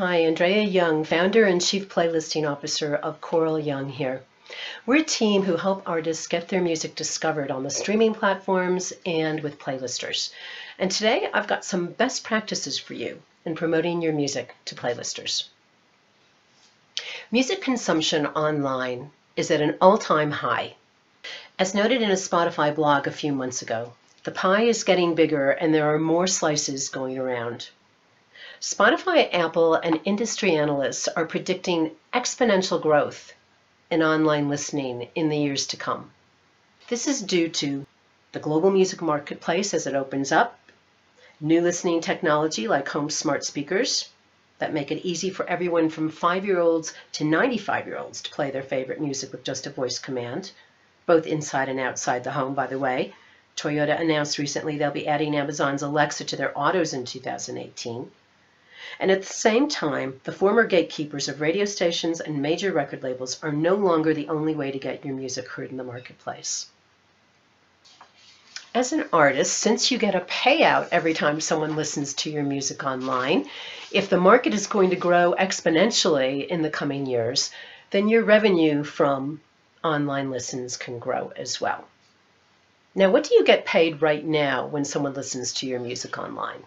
Hi, Andrea Young, founder and chief playlisting officer of Coral Young here. We're a team who help artists get their music discovered on the streaming platforms and with playlisters. And today I've got some best practices for you in promoting your music to playlisters. Music consumption online is at an all-time high. As noted in a Spotify blog a few months ago, the pie is getting bigger and there are more slices going around. Spotify, Apple, and industry analysts are predicting exponential growth in online listening in the years to come. This is due to the global music marketplace as it opens up, new listening technology like home smart speakers that make it easy for everyone from 5-year-olds to 95-year-olds to play their favorite music with just a voice command, both inside and outside the home, by the way. Toyota announced recently they'll be adding Amazon's Alexa to their autos in 2018. And at the same time, the former gatekeepers of radio stations and major record labels are no longer the only way to get your music heard in the marketplace. As an artist, since you get a payout every time someone listens to your music online, if the market is going to grow exponentially in the coming years, then your revenue from online listens can grow as well. Now, what do you get paid right now when someone listens to your music online?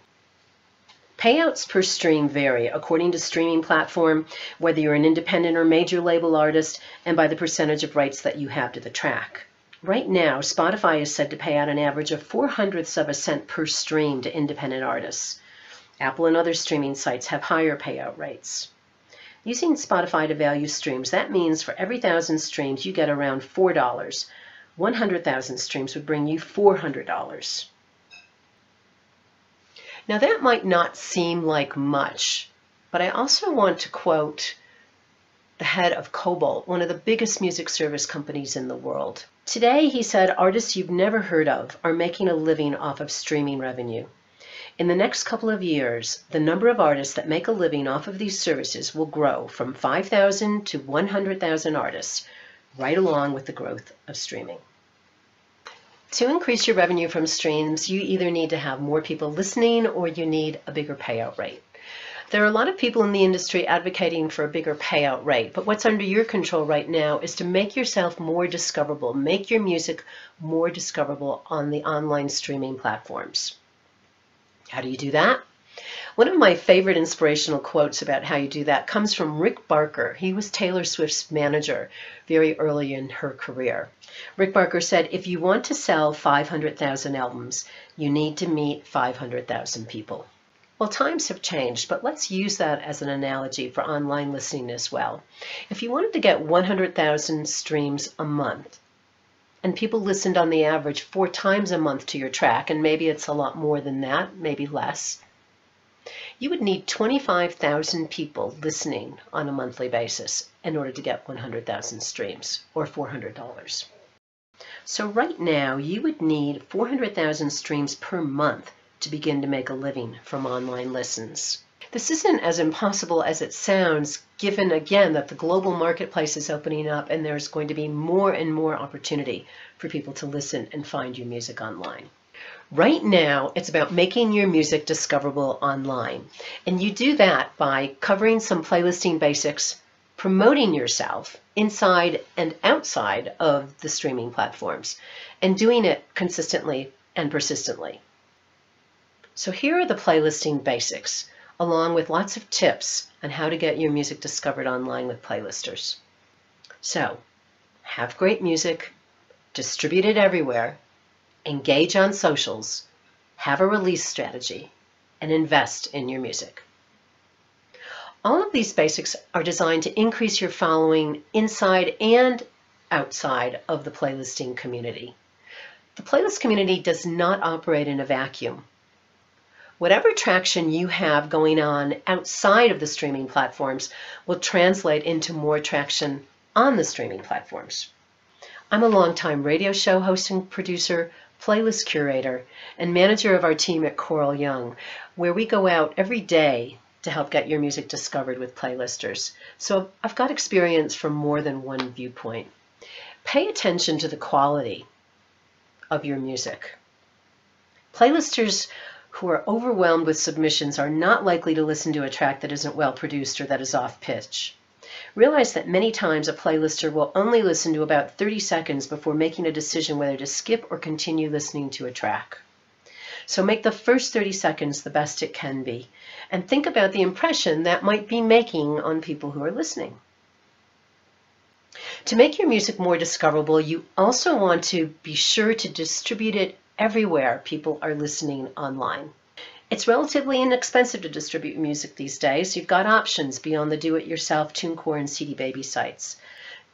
Payouts per stream vary according to streaming platform, whether you're an independent or major label artist, and by the percentage of rights that you have to the track. Right now, Spotify is said to pay out an average of 0.04 of a cent per stream to independent artists. Apple and other streaming sites have higher payout rates. Using Spotify to value streams, that means for every 1,000 streams, you get around $4. 100,000 streams would bring you $400. Now that might not seem like much, but I also want to quote the head of Kobalt, one of the biggest music service companies in the world. Today, he said, artists you've never heard of are making a living off of streaming revenue. In the next couple of years, the number of artists that make a living off of these services will grow from 5,000 to 100,000 artists, right along with the growth of streaming. To increase your revenue from streams, you either need to have more people listening or you need a bigger payout rate. There are a lot of people in the industry advocating for a bigger payout rate, but what's under your control right now is to make yourself more discoverable, make your music more discoverable on the online streaming platforms. How do you do that? One of my favorite inspirational quotes about how you do that comes from Rick Barker. He was Taylor Swift's manager very early in her career. Rick Barker said, if you want to sell 500,000 albums, you need to meet 500,000 people. Well, times have changed, but let's use that as an analogy for online listening as well. If you wanted to get 100,000 streams a month, and people listened on the average 4 times a month to your track, and maybe it's a lot more than that, maybe less, you would need 25,000 people listening on a monthly basis in order to get 100,000 streams, or $400. So right now, you would need 400,000 streams per month to begin to make a living from online listens. This isn't as impossible as it sounds, given again that the global marketplace is opening up and there's going to be more and more opportunity for people to listen and find your music online. Right now, it's about making your music discoverable online. And you do that by covering some playlisting basics, promoting yourself inside and outside of the streaming platforms, and doing it consistently and persistently. So here are the playlisting basics, along with lots of tips on how to get your music discovered online with playlisters. So, have great music, distribute it everywhere, engage on socials, have a release strategy, and invest in your music. All of these basics are designed to increase your following inside and outside of the playlisting community. The playlist community does not operate in a vacuum. Whatever traction you have going on outside of the streaming platforms will translate into more traction on the streaming platforms. I'm a longtime radio show host and producer, playlist curator, and manager of our team at Coral Young, where we go out every day to help get your music discovered with playlisters. So I've got experience from more than one viewpoint. Pay attention to the quality of your music. Playlisters who are overwhelmed with submissions are not likely to listen to a track that isn't well produced or that is off pitch. Realize that many times a playlister will only listen to about 30 seconds before making a decision whether to skip or continue listening to a track. So make the first 30 seconds the best it can be, and think about the impression that might be making on people who are listening. To make your music more discoverable, you also want to be sure to distribute it everywhere people are listening online. It's relatively inexpensive to distribute music these days. You've got options beyond the do-it-yourself TuneCore and CD Baby sites.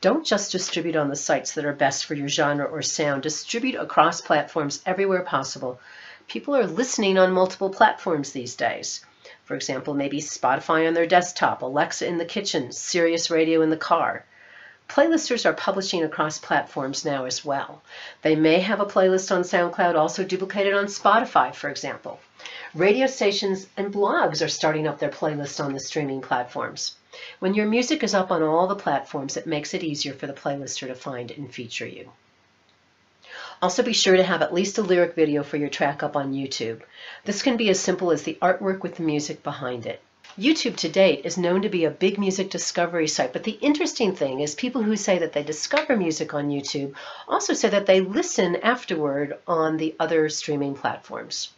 Don't just distribute on the sites that are best for your genre or sound. Distribute across platforms everywhere possible. People are listening on multiple platforms these days. For example, maybe Spotify on their desktop, Alexa in the kitchen, Sirius Radio in the car. Playlisters are publishing across platforms now as well. They may have a playlist on SoundCloud also duplicated on Spotify, for example. Radio stations and blogs are starting up their playlist on the streaming platforms. When your music is up on all the platforms, it makes it easier for the playlister to find and feature you. Also be sure to have at least a lyric video for your track up on YouTube. This can be as simple as the artwork with the music behind it. YouTube to date is known to be a big music discovery site, but the interesting thing is people who say that they discover music on YouTube also say that they listen afterward on the other streaming platforms.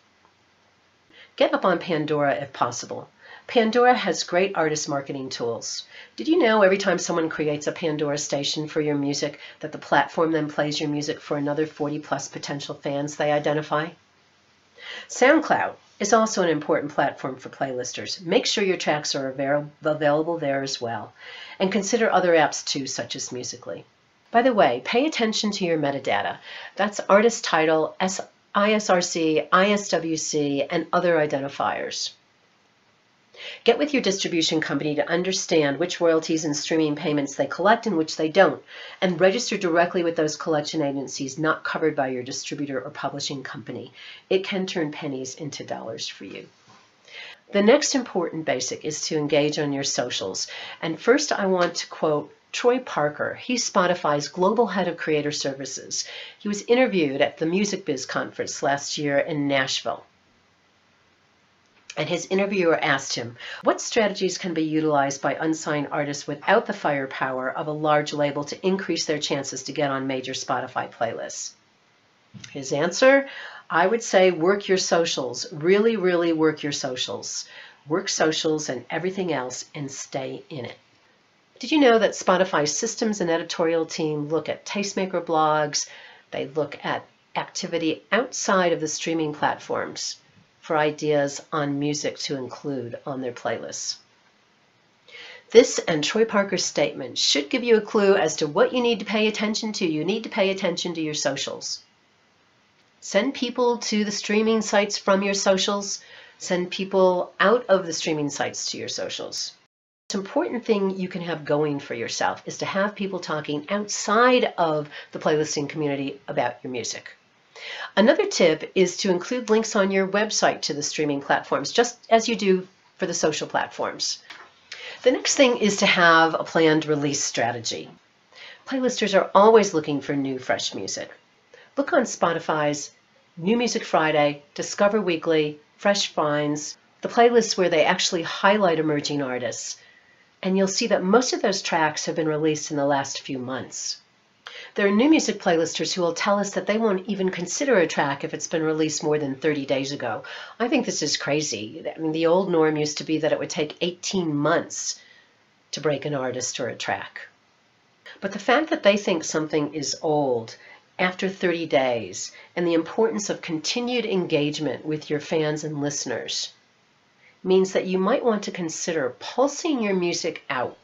Get up on Pandora if possible. Pandora has great artist marketing tools. Did you know every time someone creates a Pandora station for your music that the platform then plays your music for another 40+ potential fans they identify? SoundCloud is also an important platform for playlisters. Make sure your tracks are available there as well. And consider other apps too, such as Musical.ly. By the way, pay attention to your metadata. That's artist title, ISRC, ISWC, and other identifiers. Get with your distribution company to understand which royalties and streaming payments they collect and which they don't, and register directly with those collection agencies not covered by your distributor or publishing company. It can turn pennies into dollars for you. The next important basic is to engage on your socials. And first I want to quote Troy Parker. He's Spotify's global head of creator services. He was interviewed at the Music Biz conference last year in Nashville. And his interviewer asked him, what strategies can be utilized by unsigned artists without the firepower of a large label to increase their chances to get on major Spotify playlists? His answer, I would say work your socials. Really, really work your socials. Work socials and everything else and stay in it. Did you know that Spotify's systems and editorial team look at tastemaker blogs? They look at activity outside of the streaming platforms for ideas on music to include on their playlists. This and Troy Parker's statement should give you a clue as to what you need to pay attention to. You need to pay attention to your socials. Send people to the streaming sites from your socials. Send people out of the streaming sites to your socials. The most important thing you can have going for yourself is to have people talking outside of the playlisting community about your music. Another tip is to include links on your website to the streaming platforms, just as you do for the social platforms. The next thing is to have a planned release strategy. Playlisters are always looking for new, fresh music. Look on Spotify's New Music Friday, Discover Weekly, Fresh Finds, the playlists where they actually highlight emerging artists, and you'll see that most of those tracks have been released in the last few months. There are new music playlisters who will tell us that they won't even consider a track if it's been released more than 30 days ago. I think this is crazy. I mean, the old norm used to be that it would take 18 months to break an artist or a track. But the fact that they think something is old after 30 days and the importance of continued engagement with your fans and listeners means that you might want to consider pulsing your music out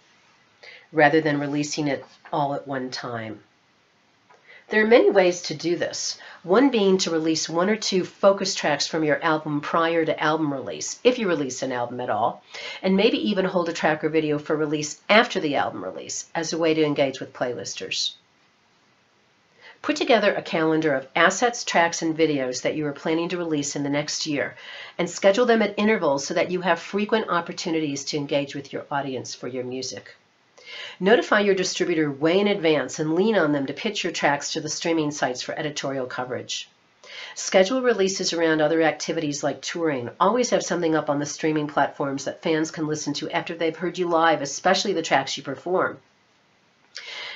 rather than releasing it all at one time. There are many ways to do this, one being to release 1 or 2 focus tracks from your album prior to album release, if you release an album at all, and maybe even hold a track or video for release after the album release as a way to engage with playlisters. Put together a calendar of assets, tracks, and videos that you are planning to release in the next year, and schedule them at intervals so that you have frequent opportunities to engage with your audience for your music. Notify your distributor way in advance and lean on them to pitch your tracks to the streaming sites for editorial coverage. Schedule releases around other activities like touring. Always have something up on the streaming platforms that fans can listen to after they've heard you live, especially the tracks you perform.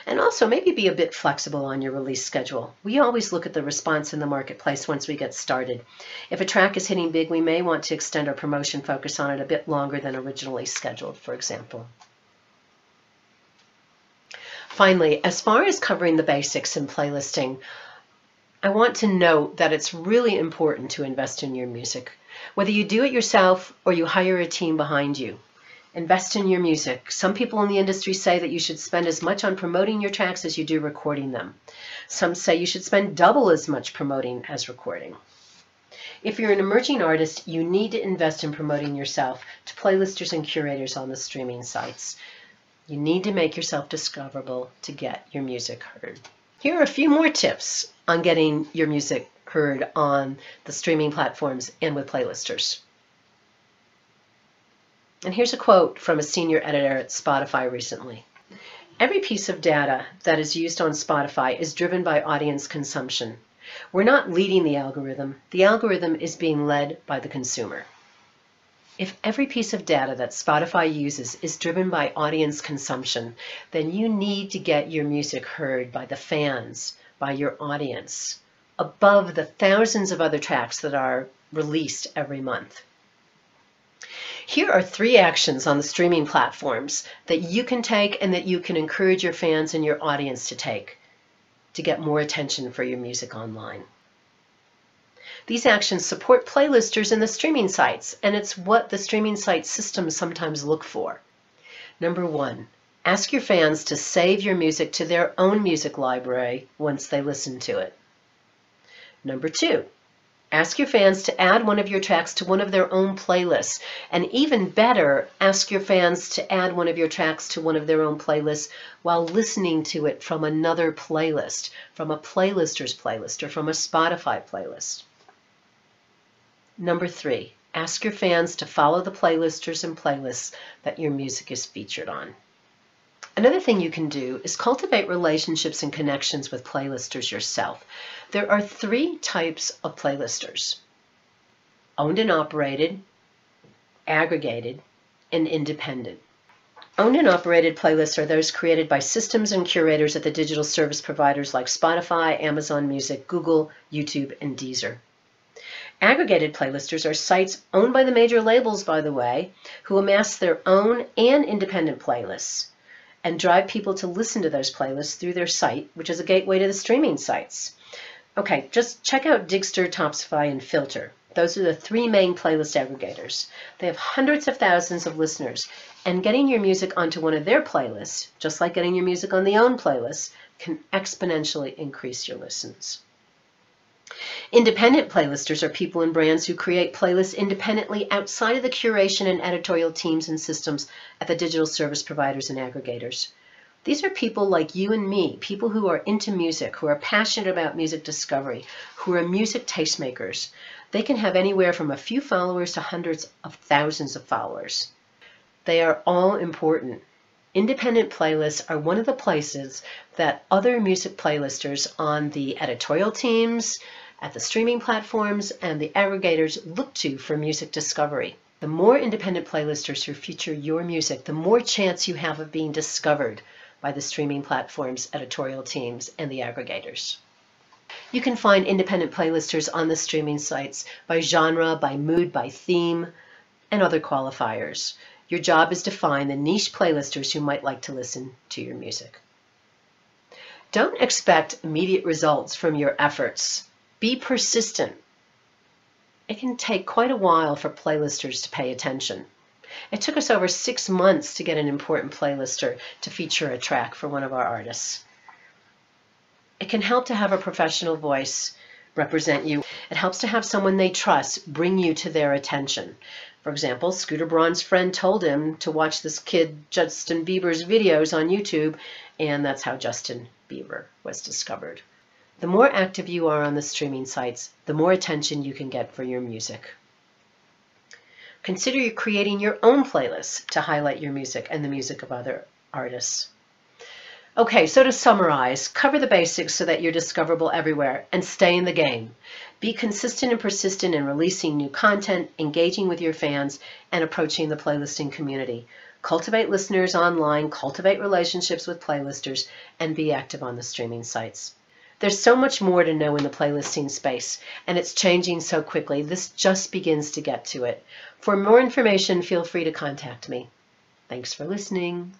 And also maybe be a bit flexible on your release schedule. We always look at the response in the marketplace once we get started. If a track is hitting big, we may want to extend our promotion focus on it a bit longer than originally scheduled, for example. Finally, as far as covering the basics in playlisting, I want to note that it's really important to invest in your music. Whether you do it yourself or you hire a team behind you, invest in your music. Some people in the industry say that you should spend as much on promoting your tracks as you do recording them. Some say you should spend double as much promoting as recording. If you're an emerging artist, you need to invest in promoting yourself to playlisters and curators on the streaming sites. You need to make yourself discoverable to get your music heard. Here are a few more tips on getting your music heard on the streaming platforms and with playlisters. And here's a quote from a senior editor at Spotify recently. Every piece of data that is used on Spotify is driven by audience consumption. We're not leading the algorithm. The algorithm is being led by the consumer. If every piece of data that Spotify uses is driven by audience consumption, then you need to get your music heard by the fans, by your audience, above the thousands of other tracks that are released every month. Here are 3 actions on the streaming platforms that you can take and that you can encourage your fans and your audience to take to get more attention for your music online. These actions support playlisters in the streaming sites, and it's what the streaming site systems sometimes look for. Number 1, ask your fans to save your music to their own music library once they listen to it. Number 2, ask your fans to add one of your tracks to one of their own playlists. And even better, ask your fans to add one of your tracks to one of their own playlists while listening to it from another playlist, from a playlister's playlist or from a Spotify playlist. Number 3, ask your fans to follow the playlisters and playlists that your music is featured on. Another thing you can do is cultivate relationships and connections with playlisters yourself. There are 3 types of playlisters: owned and operated, aggregated, and independent. Owned and operated playlists are those created by systems and curators at the digital service providers like Spotify, Amazon Music, Google, YouTube, and Deezer. Aggregated playlisters are sites owned by the major labels, by the way, who amass their own and independent playlists and drive people to listen to those playlists through their site, which is a gateway to the streaming sites. Okay, just check out Digster, Topsify, and Filter. Those are the 3 main playlist aggregators. They have hundreds of thousands of listeners, and getting your music onto one of their playlists, just like getting your music on the own playlist, can exponentially increase your listens. Independent playlisters are people and brands who create playlists independently outside of the curation and editorial teams and systems at the digital service providers and aggregators. These are people like you and me, people who are into music, who are passionate about music discovery, who are music tastemakers. They can have anywhere from a few followers to hundreds of thousands of followers. They are all important. Independent playlists are one of the places that other music playlisters on the editorial teams, at the streaming platforms, and the aggregators look to for music discovery. The more independent playlisters who feature your music, the more chance you have of being discovered by the streaming platforms, editorial teams, and the aggregators. You can find independent playlisters on the streaming sites by genre, by mood, by theme, and other qualifiers. Your job is to find the niche playlisters who might like to listen to your music. Don't expect immediate results from your efforts. Be persistent. It can take quite a while for playlisters to pay attention. It took us over 6 months to get an important playlister to feature a track for one of our artists. It can help to have a professional voice represent you. It helps to have someone they trust bring you to their attention. For example, Scooter Braun's friend told him to watch this kid Justin Bieber's videos on YouTube, and that's how Justin Bieber was discovered. The more active you are on the streaming sites, the more attention you can get for your music. Consider creating your own playlists to highlight your music and the music of other artists. Okay, so to summarize, cover the basics so that you're discoverable everywhere and stay in the game. Be consistent and persistent in releasing new content, engaging with your fans, and approaching the playlisting community. Cultivate listeners online, cultivate relationships with playlisters, and be active on the streaming sites. There's so much more to know in the playlisting space, and it's changing so quickly. This just begins to get to it. For more information, feel free to contact me. Thanks for listening.